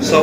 100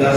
10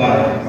12।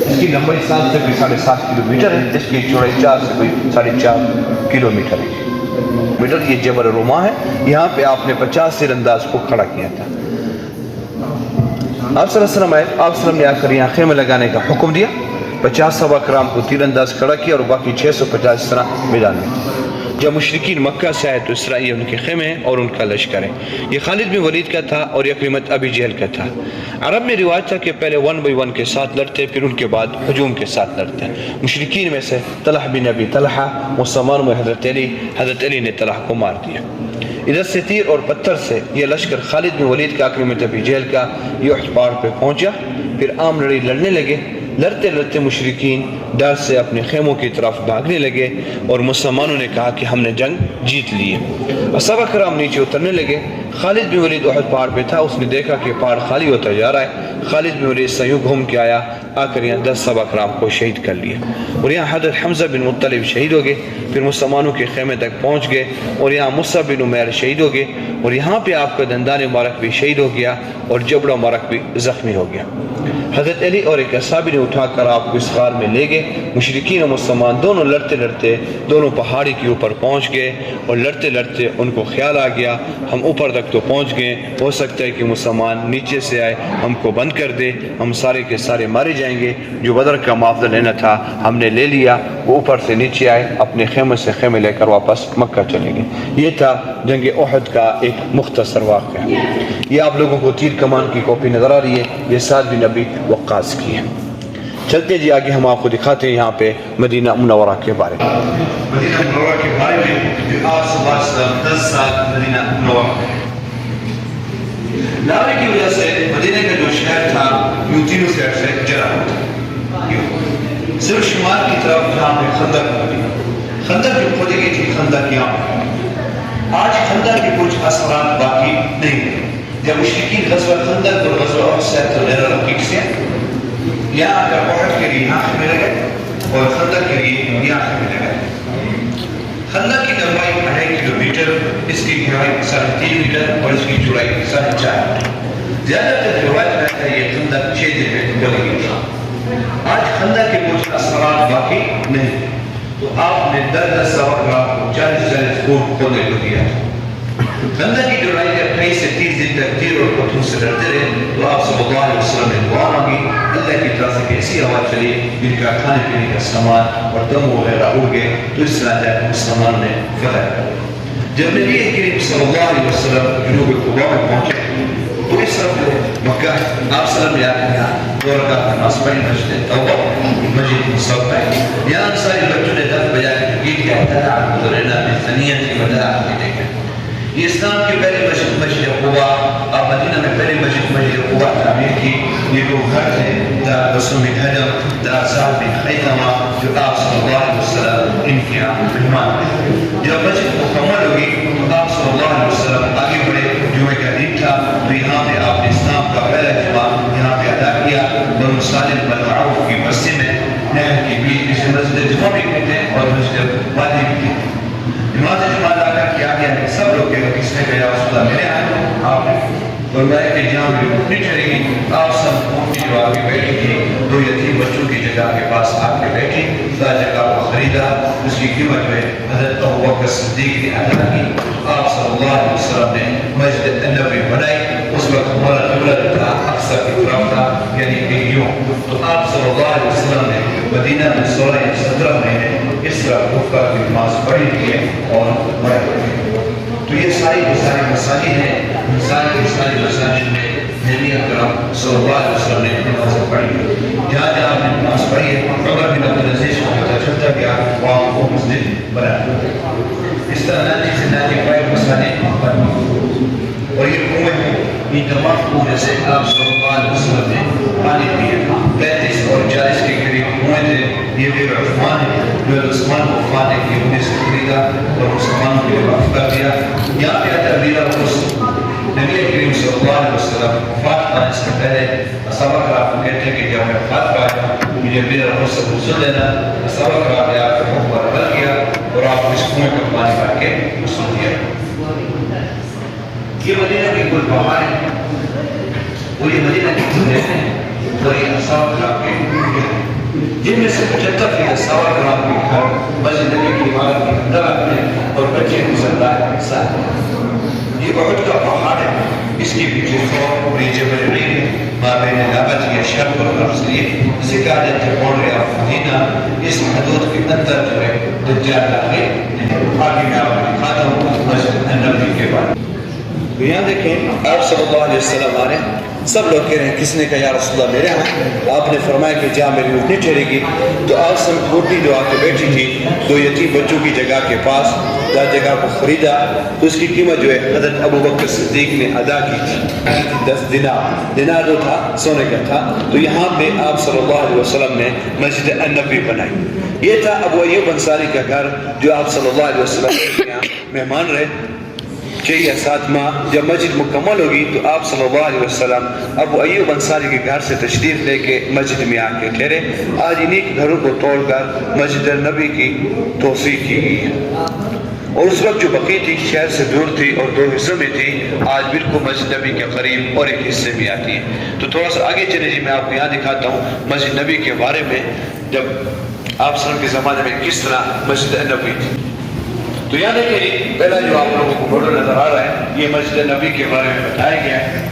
اس کی لمبائی 7 سے 7.5 کلومیٹر ہے، اس کی چوڑائی 4 سے 4.5 کلومیٹر ہے۔ یہ جبل روما ہے، یہاں پہ آپ نے 50 تیر انداز کو کھڑا کیا تھا۔ آپ صلی اللہ علیہ وسلم آئے، آپ صلی اللہ علیہ وسلم نے آ کر یہاں خیمے لگانے کا حکم دیا، 50 صحابہ کرام کو تیر انداز کھڑا کیا اور باقی 650 اس طرح میدان میں۔ جب مشرکین مکہ سے آئے تو اس طرح یہ ان کے خیمے ہیں اور ان کا لشکر ہے۔ یہ خالد بن ولید کا تھا اور یکرمت ابی جہل کا تھا۔ عرب میں رواج تھا کہ پہلے 1 by 1 کے ساتھ لڑتے، پھر ان کے بعد ہجوم کے ساتھ لڑتے۔ مشرکین میں سے طلحہ بن ابی طلحہ، مسلمانوں میں حضرت علی نے طلحہ کو مار دیا۔ ادھر سے تیر اور پتھر سے یہ لشکر خالد بن ولید کا، یکرمت ابی جہل کا، یہ احد پہاڑ پہ پہنچا۔ پھر عام لڑائی لڑنے لگے۔ لڑتے لڑتے مشرکین ڈر سے اپنے خیموں کی طرف بھاگنے لگے اور مسلمانوں نے کہا کہ ہم نے جنگ جیت لی ہے۔ صحابہ کرام نیچے اترنے لگے۔ خالد بن ولید احد پہاڑ پہ تھا، اس نے دیکھا کہ پہاڑ خالی ہوتا جا رہا ہے۔ خالد بن ولید سے یوں گھوم کے آیا، آ کر یہاں 10 صحابہ کرام کو شہید کر لیا اور یہاں حضرت حمزہ بن مطلب شہید ہو گئے۔ پھر مسلمانوں کے خیمے تک پہنچ گئے اور یہاں مصعب بن عمیر شہید ہو گئے اور یہاں پہ آپ کا دندان مبارک بھی شہید ہو گیا اور جبڑا مبارک بھی زخمی ہو گیا۔ حضرت علی اور ایک اصحابی نے اٹھا کر آپ کو اس غار میں لے گئے۔ مشرکین اور مسلمان دونوں لڑتے لڑتے دونوں پہاڑی کے اوپر پہنچ گئے اور لڑتے لڑتے ان کو خیال آ گیا ہم اوپر تک تو پہنچ گئے، ہو سکتا ہے کہ مسلمان نیچے سے آئے ہم کو بند کر دے، ہم سارے کے سارے مارے جائیں گے۔ جو بدر کا معاوضہ لینا تھا ہم نے لے لیا۔ وہ اوپر سے نیچے آئے، اپنے خیمے سے خیمے لے کر واپس مکہ چلے گئے۔ یہ تھا جنگ احد کا ایک مختصر واقعہ۔ یہ آپ لوگوں کو تیر کمان کی کاپی نظر آ رہی ہے، یہ سعد بن ابی وقاص کی ہے۔ چلتے جی آگے ہم آپ کو دکھاتے ہیں یہاں پہ مدینہ منورہ کے بارے میں۔ مدینہ منورہ کے بارے میں جو آپ صلی اللہ علیہ وسلم 10 سال مدینہ منورہ میں لاوے کی وجہ سے مدینہ کا جو شہر تھا یوں تینوں سائڈ سے جلا ہوا تھا۔ صرف شمال کی طرف جہاں پہ خندق ہوتی، خندق جو کھودی گئی تھی، خندق یہاں آج خندق کے کچھ اثرات باقی نہیں ہیں۔ جب مشرکین غزوہ خندق اور غزوہ احد سے غیر رقیق سے یہاں کر احد کے لیے یہاں خیمے لگے اور خندق کے لیے یہاں خیمے لگے۔ خندق کی لمبائی 2.5 کلومیٹر، اس کی گہرائی 3.5 میٹر اور اس کی چوڑائی 4.5 میٹر۔ زیادہ تر روایت میں ہے یہ خندق 6 دن میں بنی گئی تھی۔ آج خندق کے کچھ اثرات باقی نہیں، تو آپ نے 10 صحابہ کو 40 فٹ کھودنے کو دیا۔ خندق کی لڑائی جب 28 سے 30 دن تک تیر اور پتھروں سے لڑتے رہے تو آپ صلی اللہ علیہ وسلم نے دعا مانگی، اللہ کی طرف سے ایسی ہوا چلی جن کا کھانے پینے کا سامان اور دم وغیرہ اڑ گئے، تو اس طرح جب مسلمان نے فتح کر۔ جب نبی کریم صلی اللہ علیہ وسلم جنوب قبا میں پہنچے تو اس طرف مکہ آپ صلی اللہ علیہ وسلم دو رکعت نماز پڑھی، مسجد توبہ مسجد مصطفیٰ ہے۔ یہاں سارے بچوں نے 10 بجا کے گیت کیا تھا ذرینا بثنیت کی وجہ آپ دیکھیں۔ یہ اسلام کی پہلی مسجد قبا، آپ مدینہ میں پہلی مسجد قبا تعمیر کی۔ یہ دو گھر تھے، دار بسم حجر، دار صاحب بن خیثمہ، جو آپ صلی اللہ علیہ وسلم ان کے یہاں مہمان تھے۔ جب مسجد مکمل ہوگی تو آپ صلی اللہ علیہ وسلم آگے بڑھے، جمعہ کا دن تھا تو یہاں پہ آپ نے اسلام کا پہلا جمعہ یہاں پہ ادا کیا، بنو سالم بن عوف کی بستی میں نہر کے بیچ، جسے مسجد جمعہ بھی کہتے ہیں اور مسجد وادی بھی کہتے ہیں۔ نماز جمعہ ادا کر کے آگے آنے سب لوگ کہتے کس نے کہا رسول اللہ میرے آئے، آپ نے فرمایا کہ جہاں بھی اٹھنی چلے گی آپ سب اونٹی جو آگے بیٹھی تھی 2 یتیم بچوں کی جگہ کے پاس آ کے بیٹھی، خدا جگہ کو خریدا، اس کی قیمت میں حضرت ابوبکر صدیق نے ادا کی۔ آپ صلی اللہ علیہ وسلم نے مسجد نبوی بنائی، اس وقت ہمارا قبلہ تھا اقصی کی طرف تھا، یعنی کہ یوں، تو آپ صلی اللہ علیہ وسلم نے مدینہ میں 16 یا 17 مہینے اس طرح کفر کی نماز پڑھی تھی اور تو یہ ساری مساجد ہیں، ساری مساجد میں نبی اکرم صلی اللہ علیہ وسلم نے نماز پڑھی۔ جہاں جہاں آپ نے نماز پڑھی ہے عمر بن عبدالعزیز کو پتہ چلتا گیا وہاں وہ مسجد بنا۔ اس طرح 95 مساجد بنی اور یہ کنویں ہیں، یہ تمام کنویں سے آپ صلی اللہ علیہ وسلم نے پانی پیا۔ 35 اور 40 کے قریب کنویں تھے۔ یہ بیر عثمان ہے جو عثمان کو فاتح کی وجہ سے خریدا اور مسلمانوں کے لیے وقف کر دیا۔ یہاں پہ تعبیر الرسل نبی کریم صلی اللہ علیہ وسلم وفات پانے سے پہلے صحابہ کرام کہتے ہیں کہ جب میں وفات پایا مجھے بیر الرسل غسل دینا، صحابہ کرام نے آپ کے حکم پر عمل کیا اور آپ کو اس کنویں کا پانی بھر کے غسل دیا۔ یہ مدینہ کی کل پہاڑ ہے اور یہ مدینہ کی کل ہیں اور یہ صحابہ کرام کے جن میں سے 75% صحابہ کرام کے گھر مسجد نبی کی عمارت کے اندر آتے ہیں اور بچے مسلح ساتھ ہیں۔ یہ احد کا پہاڑ ہے، اس کے پیچھے فوق اور یہ جبل علی ہے، ما بین لابت یا شرق اور غرب سے جسے کہا جاتا ہے بورڈ آف مدینہ، اس حدود کے اندر جو ہے دجال داخل ہے۔ آگے میں آپ کو دکھاتا ہوں مسجد نبوی کے بارے میں۔ یہاں دیکھیں آپ صلی اللہ علیہ وسلم آ رہے ہیں، سب لوگ کہہ رہے ہیں کس نے کہا یا رسول اللہ میرے ہاں؟ آپ نے فرمایا کہ جہاں میری اٹھنی ٹھہرے گی، تو آپ سے چھوٹی جو آ کے بیٹھی تھی 2 یتیم بچوں کی جگہ کے پاس، جہاں جگہ کو خریدا تو اس کی قیمت جو ہے حضرت ابو بکر صدیق نے ادا کی تھی 10 دینار جو تھا سونے کا تھا۔ تو یہاں پہ آپ صلی اللہ علیہ وسلم نے مسجد النبی بنائی۔ یہ تھا ابو ایوب انصاری کا گھر جو آپ صلی اللہ علیہ وسلم کے یہاں مہمان رہے 6 یا 7 ماہ۔ جب مسجد مکمل ہوگی تو آپ صلی اللہ علیہ وسلم ابو ایوب انصاری کے گھر سے تشریف لے کے مسجد میں آ کے ٹھہرے۔ آج انہی کے گھروں کو توڑ کر مسجد النبی کی توسیع کی گئی ہے، اور اس وقت جو بقی تھی شہر سے دور تھی اور 2 حصوں میں تھی، آج بالکل مسجد نبی کے قریب اور ایک حصے میں آتی ہے۔ تو تھوڑا سا آگے چلے جی، میں آپ کو یہاں دکھاتا ہوں مسجد نبی کے بارے میں، جب آپ صلی اللہ کے زمانے میں کس طرح مسجد نبی تھی۔ تو یہاں دیکھیں جی، پہلا جو آپ لوگوں کو فوٹو نظر آ رہا ہے یہ مسجد نبی کے بارے میں بتایا گیا ہے۔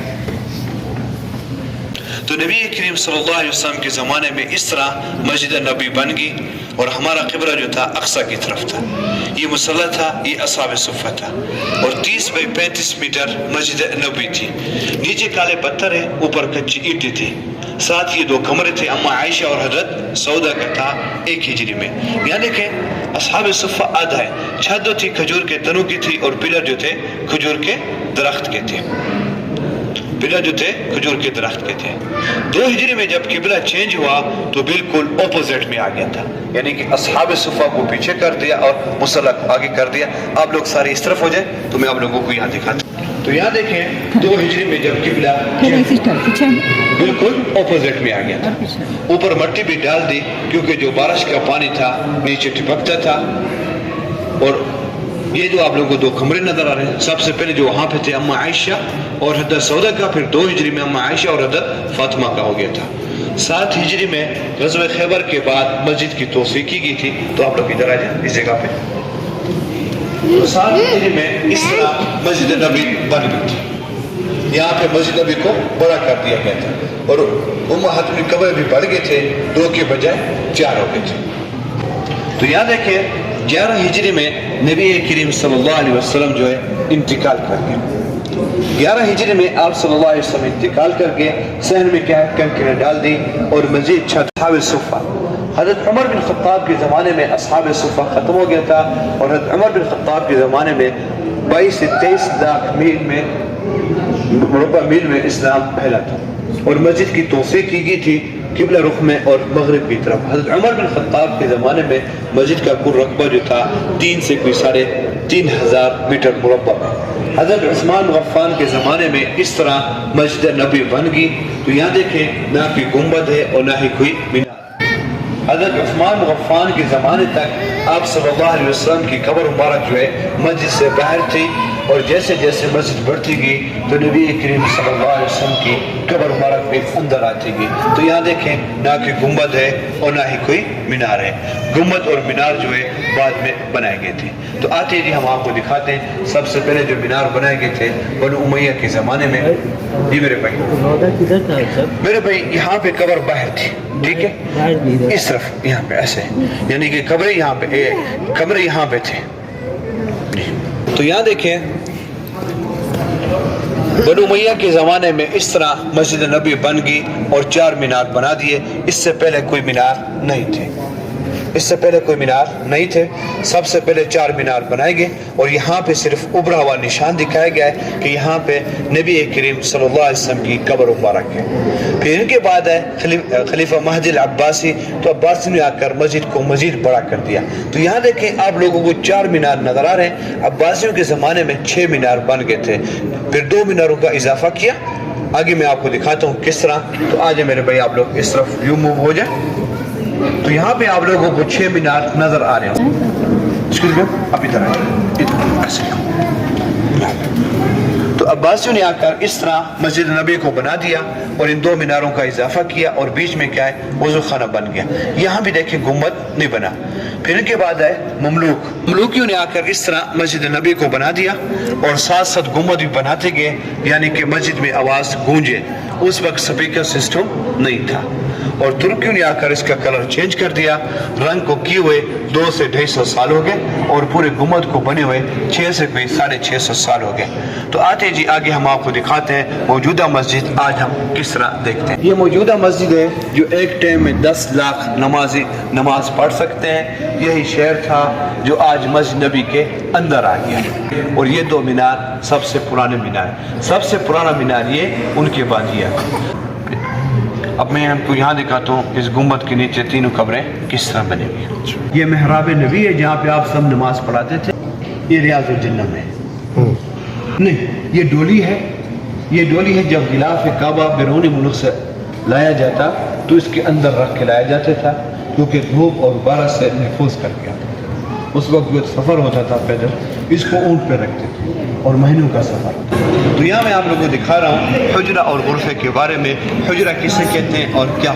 تو نبی کریم صلی اللہ علیہ وسلم کے زمانے میں اس طرح مسجد نبی بن گئی، اور ہمارا قبلہ جو تھا اقصی کی طرف تھا، یہ مصلی تھا، یہ اصحاب صفہ تھا، اور 30 بائی 35 میٹر مسجد نبی تھی۔ نیچے کالے پتھر ہے، اوپر کچی اینٹیں تھی، ساتھ یہ 2 کمرے تھے، اما عائشہ اور حضرت سودا کا تھا 1 ہجری میں۔ یہاں دیکھیں اصحاب صفہ آدھا ہے، چھت جو تھی کھجور کے تنوں کی تھی، اور پلر جو تھے کھجور کے درخت کے تھے، پلر جو تھے کھجور کے درخت کے تھے۔ 2 ہجری میں جب قبلہ چینج ہوا تو بالکل اپوزٹ میں آ گیا تھا، یعنی کہ اصحاب صفہ کو پیچھے کر دیا اور مصلی کو آگے کر دیا۔ آپ لوگ سارے اس طرف ہو جائیں تو میں آپ لوگوں کو یہاں دکھاتا ہوں۔ تو یہاں دیکھیں 2 ہجری میں جب قبلہ بالکل اپوزٹ میں آ گیا تھا، اوپر مٹی بھی ڈال دی کیونکہ جو بارش کا پانی تھا نیچے ٹپکتا تھا۔ اور یہ جو آپ لوگوں کو 2 کمرے نظر آ رہے ہیں، سب سے پہلے جو وہاں پہ تھے اما عائشہ اور حضرت سودا کا، پھر 2 ہجری میں اما عائشہ اور حضرت فاطمہ کا ہو گیا تھا۔ 7 ہجری میں غزوہ خیبر کے بعد مسجد کی توسیع کی گئی تھی۔ تو آپ لوگ ادھر آ جائیں اس جگہ پہ۔ تو 7 ہجری میں اس طرح مسجد نبی بن گئی تھی، یہاں پہ مسجد نبی کو بڑا کر دیا گیا تھا، اور امہات میں قبر بھی بڑھ گئے تھے، 2 کے بجائے 4 ہو گئے تھے۔ تو یہاں دیکھیں 11 ہجری میں نبی کریم صلی اللہ علیہ وسلم جو ہے انتقال کر گئے۔ 11 ہجری میں آپ صلی اللہ علیہ وسلم انتقال کر کے صحن میں کیا کنکریاں ڈال دی، اور مزید چھت اصحاب صفہ۔ حضرت عمر بن خطاب کے زمانے میں اصحاب صفہ ختم ہو گیا تھا، اور حضرت عمر بن خطاب کے زمانے میں 22 سے 23 لاکھ مربع میل میں اسلام پھیلا تھا، اور مسجد کی توسیع کی گئی تھی قبلہ رخ میں اور مغرب کی طرف۔ حضرت عمر بن خطاب کے زمانے میں مسجد کا کل رقبہ جو تھا 3 سے کوئی 3,500 میٹر مربع میں۔ حضرت عثمان غفان کے زمانے میں اس طرح مسجد نبی بن گئی۔ تو یہاں دیکھیں نہ کوئی گنبد ہے اور نہ ہی کوئی مینار۔ حضرت عثمان غفان کے زمانے تک آپ صلی اللہ علیہ وسلم کی قبر مبارک جو ہے مسجد سے باہر تھی، اور جیسے جیسے مسجد بڑھتی گئی تو نبی کریم صلی اللہ علیہ وسلم کی قبر مبارک بھی اندر آتی گئی۔ تو یہاں دیکھیں نہ کوئی گنبد ہے اور نہ ہی کوئی مینار ہے، گنبد اور مینار جو ہے بعد میں بنائے گئے تھے۔ تو آتے جی ہم آپ کو دکھاتے ہیں سب سے پہلے جو مینار بنائے گئے تھے بنو امیہ کے زمانے میں۔ جی میرے بھائی یہاں پہ قبر باہر تھی، ٹھیک ہے، اس طرف یہاں پہ ایسے، یعنی کہ قبریں یہاں پہ، کمرے یہاں پہ تھے۔ تو یہاں دیکھیں بنو امیہ کے زمانے میں اس طرح مسجد نبی بن گئی اور 4 مینار بنا دیے۔ اس سے پہلے کوئی مینار نہیں تھے، سب سے پہلے 4 مینار بنائے گئے، اور یہاں پہ صرف ابھرا ہوا نشان دکھایا گیا ہے کہ یہاں پہ نبی کریم صلی اللہ علیہ وسلم کی قبر مبارک ہے۔ پھر ان کے بعد ہے خلیفہ مہدی العباسی، تو عباسی نے آ کر مسجد کو مزید بڑا کر دیا۔ تو یہاں دیکھیں آپ لوگوں کو 4 مینار نظر آ رہے ہیں، عباسیوں کے زمانے میں 6 مینار بن گئے تھے، پھر 2 میناروں کا اضافہ کیا۔ آگے میں آپ کو دکھاتا ہوں کس طرح۔ تو آج میرے بھائی آپ لوگ اس طرف یوں موو ہو جائیں۔ تو یہاں پہ آپ لوگوں کو 6 مینار نظر آ رہے ہیں، اب ادھر آئیں، تو عباسیوں نے آ کر اس طرح مسجد نبی کو بنا دیا اور ان دو میناروں کا اضافہ کیا اور بیچ میں کیا ہے وضو خانہ بن گیا. یہاں بھی دیکھیں گنبد نہیں بنا. پھر ان کے بعد آئے مملوکیوں نے آ کر اس طرح مسجد نبی کو بنا دیا اور ساتھ ساتھ گنبد بھی بناتے گئے, یعنی کہ مسجد میں آواز گونجے. اس وقت سپیکر سسٹم نہیں تھا. اور ترکیوں نے آ کر اس کا کلر چینج کر دیا. رنگ کو کیے ہوئے 200 سے 250 سال ہو گئے اور پورے گنبد کو بنے ہوئے 600 سے 650 سال ہو گئے. تو آتے جی آگے ہم آپ کو دکھاتے ہیں موجودہ مسجد آج ہم کس طرح دیکھتے ہیں. یہ موجودہ مسجد ہے جو ایک ٹائم میں 10 لاکھ نمازی نماز پڑھ سکتے ہیں. یہی شہر تھا جو آج مسجد نبی کے اندر آ گیا. اور یہ دو مینار سب سے پرانے مینار, سب سے پرانا مینار یہ ان کے بعد یہ. اب میں ہم کو یہاں دکھاتا ہوں اس گنبد کے نیچے تینوں قبریں کس طرح بنے ہوئی ہیں. یہ محراب نبی ہے جہاں پہ آپ سب نماز پڑھاتے تھے. یہ ریاض الجنہ میں نہیں, یہ ڈولی ہے. یہ ڈولی ہے جب غلاف کعبہ بیرون ملک سے لایا جاتا تو اس کے اندر رکھ کے لایا جاتا تھا کیونکہ دھوپ اور بارش سے محفوظ کر کے آتا تھا. اس وقت جو سفر ہوتا تھا پیدل, اس کو اونٹ پہ رکھتے تھے اور مہینوں کا سفر. تو یہاں میں آپ لوگوں کو دکھا رہا ہوں حجرہ اور غرفے کے بارے میں. حجرہ کسے کہتے ہیں اور کیا.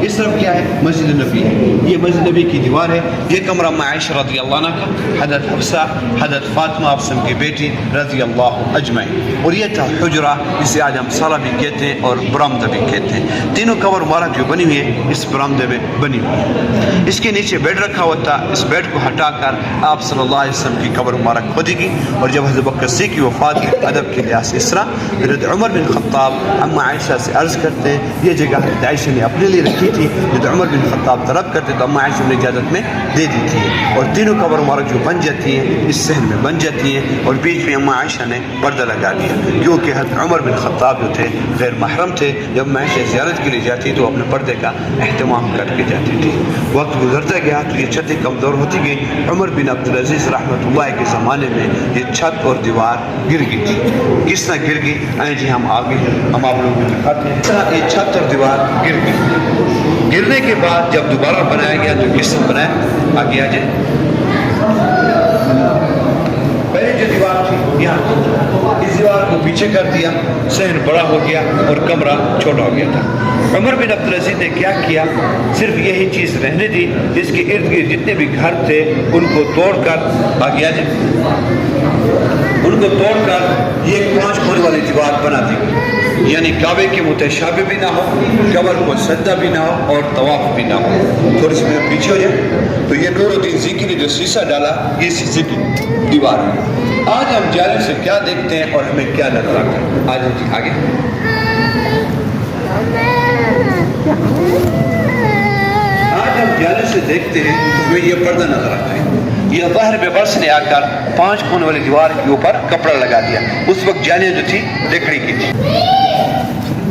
اس طرف کیا ہے مسجد نبی ہے. یہ مسجد نبی کی دیوار ہے. یہ کمرہ عائشہ رضی اللہ عنہ کا, حضرت حفصہ, حضرت فاطمہ آپ کی بیٹی رضی اللہ اجمعین. اور یہ تھا حجرہ جسے آج ہم صالہ بھی کہتے ہیں اور برآمدہ بھی کہتے ہیں. تینوں قبر مبارک جو بنی ہوئی ہے اس برآمدے میں بنی ہوئی ہے. اس کے نیچے بیڈ رکھا ہوا تھا. اس بیڈ کو ہٹا کر آپ صلی اللہ علیہ وسلم کی قبر مبارک کھودی گئی. اور جب حضرت بکر صدیق کی وفات کے ادب کے لحاظ سے اس طرح حضرت عمر بن خطاب اما عائشہ سے عرض کرتے ہیں یہ جگہ حضرت عائشہ نے اپنے لیے رکھی تھی. حضرت عمر بن خطاب طلب کرتے تو اما عائشہ نے اجازت میں دے دی تھی. اور تینوں قبر مبارک جو بن جاتی ہیں اس صحن میں بن جاتی ہیں. اور بیچ میں اما عائشہ نے پردہ لگا دیا کیونکہ حضرت عمر بن خطاب جو تھے غیر محرم تھے. جب اما عائشہ زیارت کے لیے جاتی تو اپنے پردے کا اہتمام کر کے جاتی تھی. وقت گزرتا گیا تو یہ چھتیں کمزور ہوتی گئی. عمر بن عبدالعزیز رحمۃ اللہ کے زمانے میں یہ چھت اور دیوار گر گئی تھی. کس طرح گر گئی آئیں جی ہم آگے ہم آپ لوگوں کو دکھاتے ہیں. اس طرح یہ چھت اور دیوار گر گئی. گرنے کے بعد جب دوبارہ بنایا گیا تو کس طرح بنایا آگے آ جائے. پہلے جو دیوار تھی یہاں اس دیوار کو پیچھے کر دیا, صحن بڑا ہو گیا اور کمرہ چھوٹا ہو گیا تھا. عمر بن عبدالعزیز نے کیا کیا, صرف یہی چیز رہنے دی. اس کے ارد گرد جتنے بھی گھر تھے ان کو توڑ کر آگے آ جائے, ان کو توڑ کر یہ 5 کونے والی دیوار بنا دی. یعنی کعبے کے متشابہ بھی نہ ہو, قبر کو سجدہ بھی نہ ہو اور طواف بھی نہ ہو. تھوڑی سی منٹ پیچھے ہو جائے تو یہ نور الدین زیکی نے جو شیشہ ڈالا یہ شیشے کی دیوار ہے. آج ہم جانب سے کیا دیکھتے ہیں اور ہمیں کیا نظر آتا ہے. آج جی آگے آج ہم جانب سے دیکھتے ہیں تو ہمیں یہ پردہ نظر آتا ہے. یہ ظاہر بے برس نے آ کر 5 کونے والی دیوار کے اوپر کپڑا لگا دیا. اس وقت جالیاں جو تھی لکڑی کی تھی.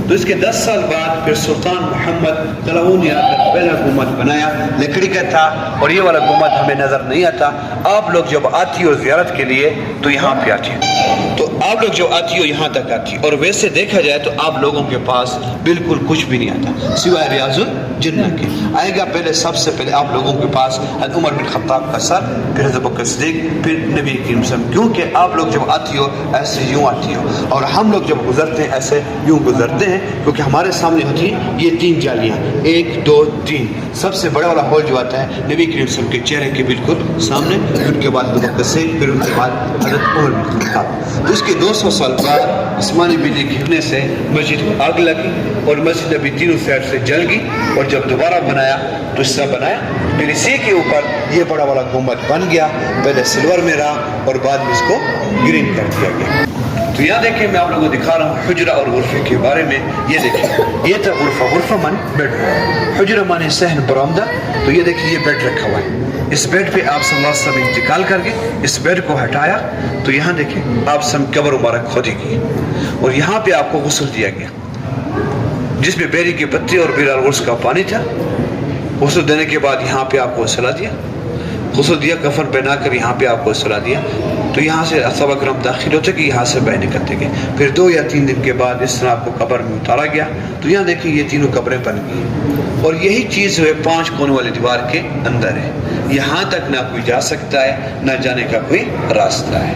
تو اس کے 10 سال بعد پھر سلطان محمد طلعون نے آ کر پہلا گنبد بنایا, لکڑی کا تھا. اور یہ والا گنبد ہمیں نظر نہیں آتا. آپ لوگ جب آتی ہو زیارت کے لیے تو یہاں پہ آتی ہو, تو آپ لوگ جو آتی ہو یہاں تک آتی. اور ویسے دیکھا جائے تو آپ لوگوں کے پاس بالکل کچھ بھی نہیں آتا سوائے ریاض الجنہ کے. آئے گا پہلے سب سے پہلے آپ لوگوں کے پاس حضرت عمر بن خطاب کا سر, پھر حضرت بکر صدیق, پھر نبی کریم صلی اللہ علیہ وسلم. کیونکہ آپ لوگ جب آتی ہو ایسے یوں آتی ہو اور ہم لوگ جب گزرتے ہیں ایسے یوں گزرتے ہیں. کیونکہ ہمارے سامنے ہوتی یہ 3 جالیاں, 1 2 3. سب سے بڑا والا ہال جو آتا ہے نبی کریم صلی اللہ علیہ وسلم کے چہرے کے بالکل سامنے, ان کے بعد حضرت بکر صدیق, پھر ان کے بعد حضرت عمر بن خطاب. اس کے 200 سال بعد آسمانی بجلی گرنے سے مسجد کو آگ لگی اور مسجد ابھی تینوں سائڈ سے جل گئی. اور جب دوبارہ بنایا تو اس طرح بنایا. پھر اسی کے اوپر یہ بڑا والا گنبد بن گیا. پہلے سلور میں رہا اور بعد میں اس کو گرین کر دیا گیا. تو یہاں دیکھیں میں آپ لوگوں کو دکھا رہا ہوں حجرہ اور غرفے کے بارے میں. یہ دیکھیں یہ تھا غرفہ, غرفہ من بیڈ, حجرہ من صحن برآمدہ. تو یہ دیکھیں یہ بیڈ رکھا ہوا ہے. اس بیڈ پہ آپ صلی اللہ علیہ وسلم انتقال کر کے اس بیڈ کو ہٹایا تو یہاں دیکھیں آپ سم قبر مبارک کھودی گئی. اور یہاں پہ آپ کو غسل دیا گیا جس میں بیری کے پتے اور بیر الغرس کا پانی تھا. غسل دینے کے بعد یہاں پہ آپ کو صلا دیا, غسل دیا, کفن پہنا کر یہاں پہ آپ کو صلا دیا. تو یہاں سے صحابہ کرام داخل ہوتے کہ یہاں سے باہر نکلتے گئے. پھر 2 یا 3 دن کے بعد اس طرح آپ کو قبر میں اتارا گیا. تو یہاں دیکھیں یہ تینوں قبریں بن گئی. اور یہی چیز جو ہے 5 کونے والی دیوار کے اندر ہے. یہاں تک نہ کوئی جا سکتا ہے نہ جانے کا کوئی راستہ ہے.